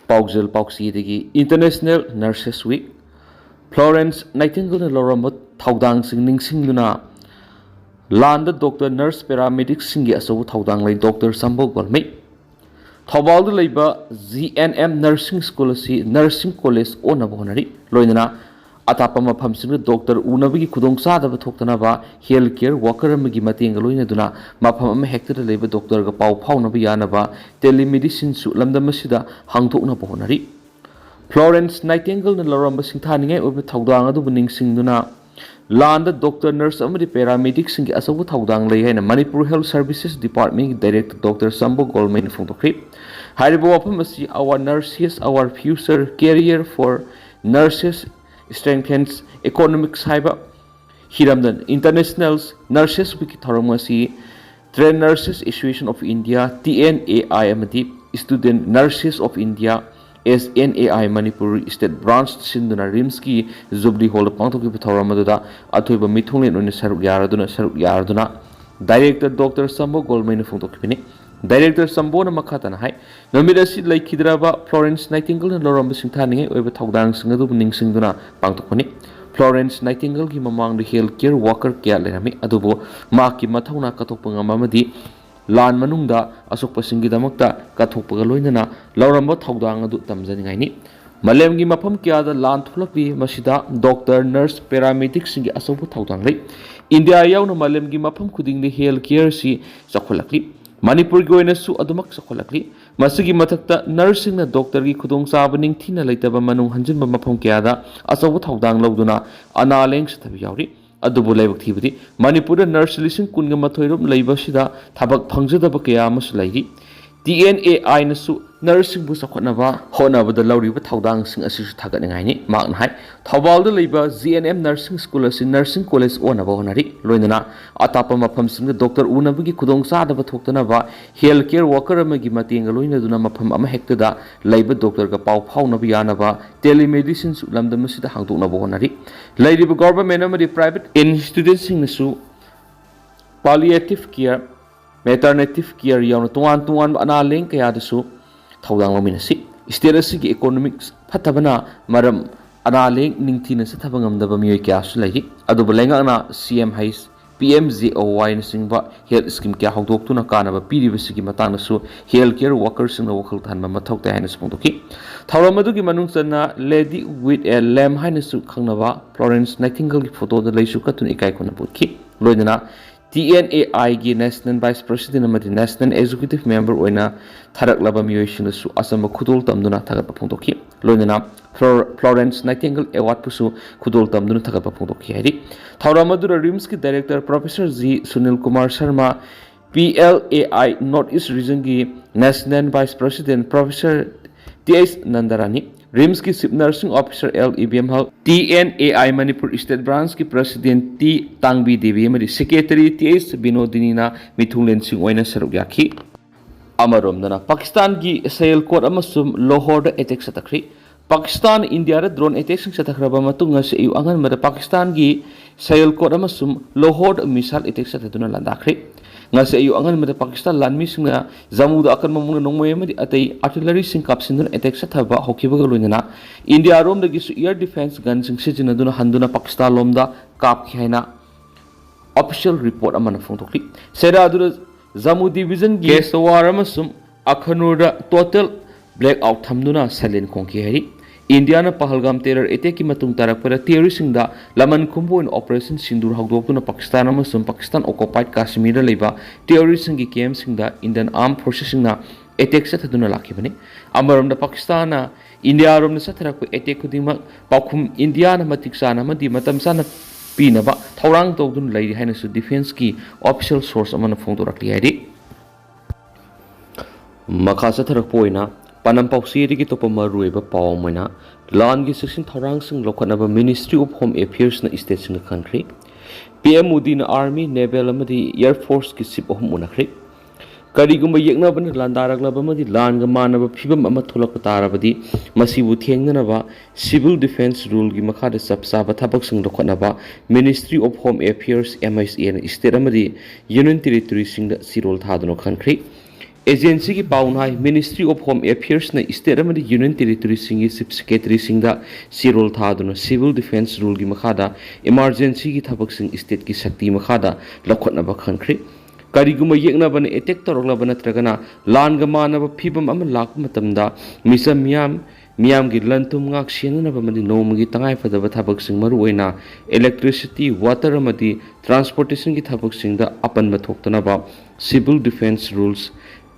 Paujel Pauxi International Nurses Week, Florence Nightingale Lorama Taudang Singing Singuna, Landa Doctor Nurse Paramedics Singi Aso Taudang like Dr. Sambo Golme, Tobal the Labor ZNM Nursing School, Nursing College Onabonari, Loinana, Atapama Pamsing, Doctor Unabi Kudong Sada Toktanava, Healthcare, Walker Magimating Luinaduna, Mapam Hector Labor Doctor Gapau Paunabianava, Telemedicine Lamda Masida, Hangtokna Bonari. Florence Nightingale Loramba Sintani over Taudanga do Winning Singduna, Landa Doctor Nurse Amadi Paramedics Sing Asawu Taudang Lay and Manipur Health Services Department Director Dr. Sambo Golmain from Toukhre. Haribo Apamasi, our nurses, our future career for nurses strengthens economic cyber. Hiramdan Internationals Nurses Wiki Thoramasi, Trained Nurses Association of India, TNAI Student Nurses of India. SNAI Manipur State Branch Sinduna Rimski Zubdi Hall Pantoki Thoramada Atuba Mitulin on Saruk Yarduna Director Dr. Sambo Goldman from Tokipini Director Sambona Makatan High Nomidasi like Kidraba Florence Nightingale and Loramba Sintani over Taudang Singadu Ning Singuna Pantokoni Florence Nightingale Gimamang the Healthcare Walker Galerami Adubo Maki Matona Katopanga Mamadi Lan Manungda Asokpa Singidamakta Katopagaloinana Lauramba Taudanga Tamzani Malemgi Mapam Kia the Lan Tulapi Masida Doctor Nurse Paramedics Singi Asopu Taudangli India Yauna Malemgi Mapam Kuding the Healthcare Si Sakolakli Manipur Goinasu Adumak Sakolakli Masigi Matakta Nursing the Doctor Kudong Sabaning Tina Lataba Manu Hanjin Mapam Kiada Asopu Taudang Loduna Analeng Satabiauri Adubu Activity, Manipur Nurse Listen Kungamatorum Labashida, Tabak Pangzada Bakaya Muslagi, TNAI Nasu, Nursing Busakonava, Honava the Lowry with Taudang Sing Assist Taganani, Mountain High, Tawal the Labor, ZNM Nursing School in Nursing College Onavonari, Loinana, Atapama Pumsing, the Doctor Unabigi Kudong Sada Toktanava, Healthcare Walker Magimati and Luina Dunamapam Hectada, Labor Doctor Gapau Paunabianava, Telemedicine Lamda Musida Hangtuna Bonari, Lady Government the private institutes in the Su, palliative care, maternity care, Tuan Analing Kayadasu. Taudang Lominasi, Sterasi economics, Patabana, Madam Analing, Nintina Satabangam the Bamuikas lady, Adobalanga, CM Heis, PMZOY in Singba, Health Scheme Kia Hogdok to Nakana, PDVC Matanasu, Healthcare Workers in the Local Tanma Matokta Hines Pontoki, Tauramaduki Manungsana, Lady with a Lamb Hinesu Kanava, Florence Nightingale photo the Leisuka to Nikaikonabuki, Loidana. TNAI National Vice President of the National Executive Member Oina Tarak Labamiotion Su Asamba Kudul Tamduna Tagapapuntoki, Lonana, Florence Nightingale Award Pusu Kudul Tamduna Tagapapuntoki Hedi, Tauramadura Rimski Director Professor Z. Sunil Kumar Sharma, PLAI Northeast Region National Vice President Professor T.S. Nandarani, Rimski Sip Nursing Officer L. EBM Hall, TNAI Manipur State Branch ki President T. Tangbi Devi Madi Secretary T.S. Binodinina Mithulen Singh Oina Sarugyaki. Amarom Dana Pakistan ki Sail Court Amasum Lahore attack satakri. Pakistan India drone attack sing satakraba matunga sa iyo angan mada Pakistan ki Sail Court Amasum Lahore missile attack satatuna landakri. Nga sa iyo angan mada Pakistan land missing na zamuda akan mamuna nong moy madi atay artillery sing kapsindun attack sa thaba hokibaga lunyana India rom dagi su air defense guns sing sijinaduna handuna Pakistan lomda kap khiana official report amana photokli seda adura Jammu division gi sawar amasum akhanura total blackout thamduna salen khongki hari India na Pahalgam terror attack ki matung tarak para terrorist da laman kumbo in operation sindur hagdok na Pakistan amasum Pakistan occupied Kashmir leba terrorist gi camp singda Indian armed forces na attack sa thaduna lakibani amaram da Pakistan na India rom na sa tarak attack kudima pakhum India na matiksana madi matam sana pinaba thorang tawdun lai haina su defense ki official source amana phongdorakli haidi makasa tarak poina Panampaw City to Pamaruiba Pawmina, Langi 16 Tarangsing Lokanaba Ministry of Home Affairs na states in the country, PM Udina Army, Naval Amadi, Air Force Kisip of Munakri, Karigumba Yaknaban, Landarak Labamadi, Langamanaba, Pibam Amatulakatarabadi, Masibu Tianganava, Civil Defense Rule Gimakada Sapsaba Tabaksing Lokanaba, Ministry of Home Affairs, MIC and State Amadi, Union Territory Sing the Sirol Tadano country. Agency की पाउनाई ministry of home affairs ने state अमदी union territory सिंह chief secretary सिंह सिरोल थादुना civil defence rule की मखादा इमरजेंसी की थबक सिंह स्टेट की शक्ति मखादा लखोटनबा खनख्रे करिगुम येकनबन एटेक तौरलब नत्रगना लानग मानब फिबम अम लाक मतमदा मिसम मियाम की लंतुम ngak sienanaba madi nomagi tangai fadaba thabak sing maru oina electricity water amadi transportation ki thabak sing da apan ba thoktanaba civil defense rules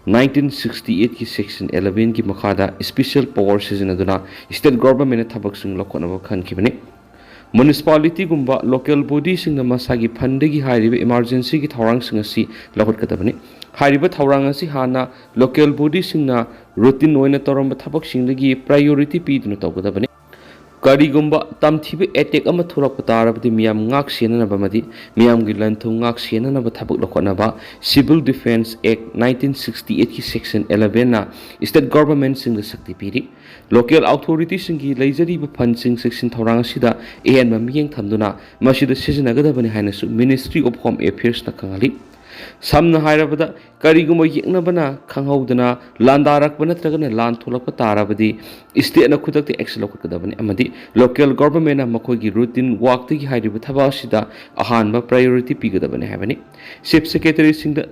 1968 की section 11 की मखादा special power सिजनदुना state government thabak sing lokona khan kibani municipality gumba local body sing na masagi phande gi hairibe emergency ki thawrang sing asi lokot katabani हारिबा थौरांग असि हाना local body सिंगना routine ओइना तोरम थबक सिंगदगी प्रायोरिटी पीदुना तौगदबने करिगुम्बा तमथिबे अटैक अमा थोरक तारबदि मियाम ngak sienanabamadi मियाम गी लंथु ngak sienanaba थबक लखोनबा सिविल डिफेंस एक्ट 1968 की सेक्शन 11 ना स्टेट गवर्नमेंट सिंग शक्ति पीरी लोकल अथॉरिटी सिंगी लेजरीबा फंड सिंग सेक्शन थौरांग सिदा एन ममियंग थमदुना मसिदा सिजनगदबने हाइनसु मिनिस्ट्री ऑफ होम अफेयर्स ना खंगाली samna hairabada kariguma yeknabana khanghaudana landarakba natragana lan tholakpa tarabadi state na khudak te action lokadabani amadi local government na makhogi routine work te gi hairiba thaba sida ahanba priority pigadabani habani chief secretary singda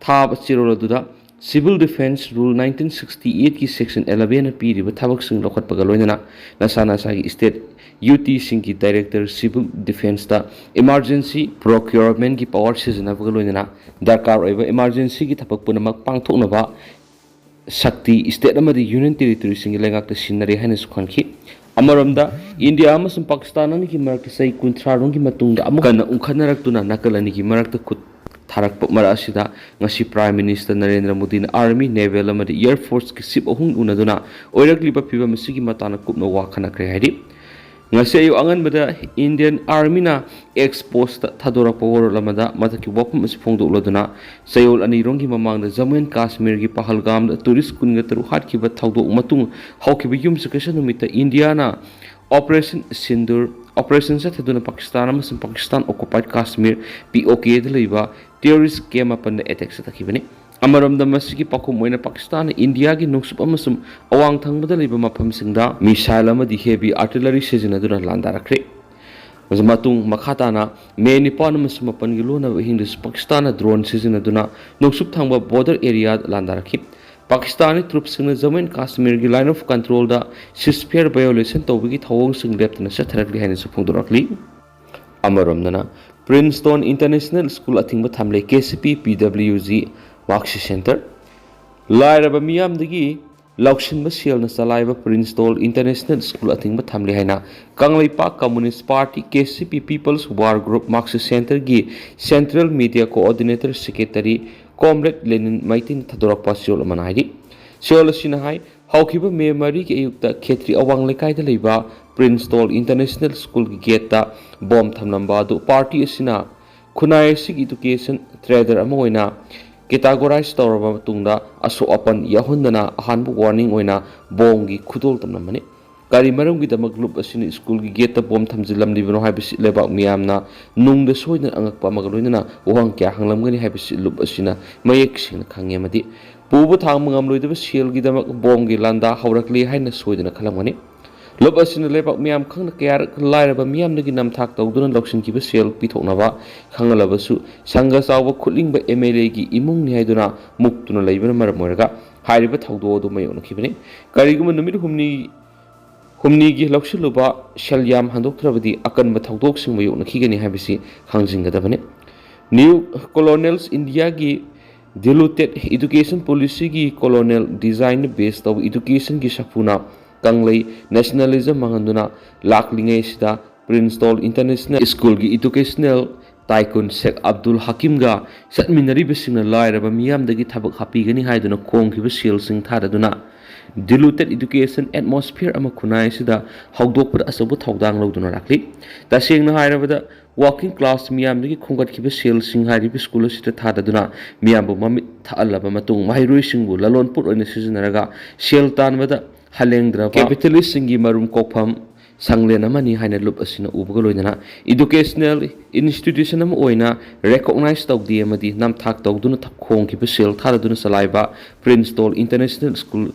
thab chiroduda civil defense rule 1968 की section 11 na piriba thabak sing lokhatpaga loinana nasana sagi state UT सिंह director civil defence दा emergency procurement की power सिजनबग लोइना दरकार ओइबा emergency की थपक पुनमक पांगथोकनबा शक्ति स्टेट अमदी यूनियन टेरिटरी सिंह लेंगाक सिनरी हैन सुखनखी अमरमदा इंडिया अमसुम पाकिस्तान की मरक सै कुंथ्रारों की मतुंगदा अमुकन उखनरक्तुना नकलनी की मरक खुद थारक मरासिदा ngasi prime minister Narendra Modi ना आर्मी नेवल अमदी एयर फोर्स की सिप अहुं उनदुना ओइरकलिबा फिबम सिगी Matana कुपना वाखनखरे हाइदि ngasi ayu angan bada Indian Army na exposed thadora power lamada mataki wapum is phongdo loduna sayol ani rongi mamang da Jammu and Kashmir gi Pahalgam da tourist kun ga taru hat ki ba thawdo matung hawki bi yum sakashan numita India na Operation Sindur Operation sa thaduna Pakistan amasum Pakistan occupied Kashmir POK da leiba terrorist game apan da attack sa takibani अमरमदा मसिगी पाखुम मोइना Pakistan India की नुक्सुप अमसुम अवांग थंगबदा लेबा मफम सिंगदा मिसाइल अमदी हेवी आर्टिलरी सिजनदुना लांदारखरे मजमातुंग मखाताना मे निपान अमसुम अपन गी लोना हिंदस पाकिस्तान ड्रोन सिजनदुना नुक्सुप थंगबा बॉर्डर एरिया लांदारखि पाकिस्तानी ट्रुप्स सिंग जम्मू एंड कश्मीर की लाइन ऑफ कंट्रोल दा सिस्फेयर वायोलेशन तौबगी थवंग सिंग लेप्तना सथरकली हैन सुफुंगदरखली अमरमदना प्रिंसटन इंटरनेशनल स्कूल अथिंग थमले KCP PWG Maxi Center Lairaba Miyamdagi Lakshin Basiel na Salaiba Princeton International School ating bathamli haina Kanglaipa Communist Party KCP People's War Group Maxi Center gi Central Media Coordinator Secretary Comrade Lenin Maitin Thadorak Pasiol Manahidi Siol Sinahai Hawkiba Memory ki ayukta Khetri Awang Lekai da leiba Princeton International School ki gate ta bomb thamlamba do party asina Khunai sig education trader amoina categorize tawraba matungda aso apan yahundana ahanbu warning oina bomgi khudol tamnamani kari maram gi damak group asini school gi gate bom thamjilam libano haibisi lebak miyamna nungda soina angakpa magaloina ohang kya hanglamgani haibisi loop asina mayek sing khangye madi pubu thang mangam loidaba sel gi damak bom gi landa haurakli haina soidana khalamani loop asina lebak miyam khangna kyar lairaba miyam nagi namthak tawduna lokshin ki sel pithoknaba khangalabasu sangha sawa khulingba MLA gi imung ni haiduna muktuna leibana maramoraga hairiba thawdo do mayona khibani kariguma numit humni gi lokshuluba shalyam handoktrabadi akanba thawdok sing mayona khigani habisi khangjingadabane new colonials India gi diluted education policy gi colonial design based of education gi sapuna Kanglai nationalism manganduna laklingai sida Princeton International School gi educational tycoon Sheikh Abdul Hakim ga satminari bisingna lairaba miyam dagi thabak hapi gani haiduna khong khiba sel sing tharaduna diluted education atmosphere ama khunai sida hawdokpura asabu thawdang loduna rakli tasengna hairabada working class miyam dagi khongat khiba sel sing hairi school sida thadaduna miyam bu mamit thalaba matung mairoi singbu lalonpur oina sizinaraga sel tanbada Halengdra capitalist singi marum kokpham Sanglen amani haina lup asina ubaga loinana educational institution ama oina recognize tawdi amadi nam thak tawduna thakkhong ki sel tharaduna salaiba Prince Tol International School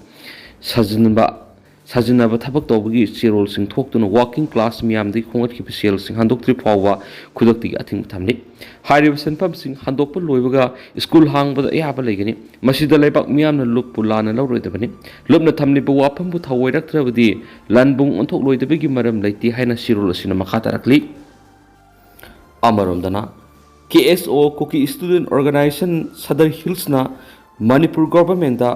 sajinaba thabak tawbagi chirol sing thoktuna working class miyam di khongat ki sel sing handok tri phawa khudakti athing thamni hairi senpam sing handok pu loibaga school hangbada yaba legani masida leibak miyam na lup pulana lawroidabani lupna thamni bu wapam bu thawairak trabadi lanbung onthok loidabagi maram leiti haina sirol asina makha tarakli amarom dana KSO Koki Student Organization Sadar Hills na Manipur government da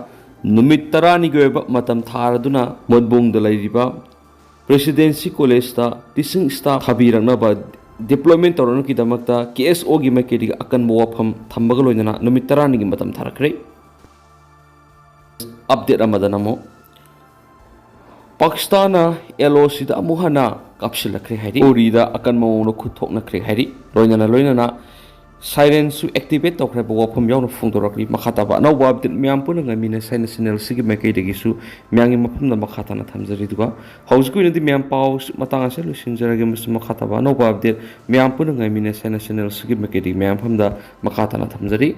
numit tarani goeba matam tharaduna Mawongda lairiba Presidency College da teaching staff thabirangna ba deployment toronu ki damakta KSO gi makedi Akanba wafam thambaga loinana numit tarani gi matam tharakre update amadana mo Pakistan LOC da amuhana kapsilakre hairi orida Akanba no khuthoknakre hairi loinana Sirens su activate Toukhre bo wafam yaw no phungdorakli makhataba no wabdit miam puna ngamina national sigi mekai degisu miangi mapam na makhata na thamjari duga hausku ina di miam paw matanga se lusinjarage mus makhataba no wabdit miam puna ngamina national sigi mekai degi miam phamda makhata na thamjari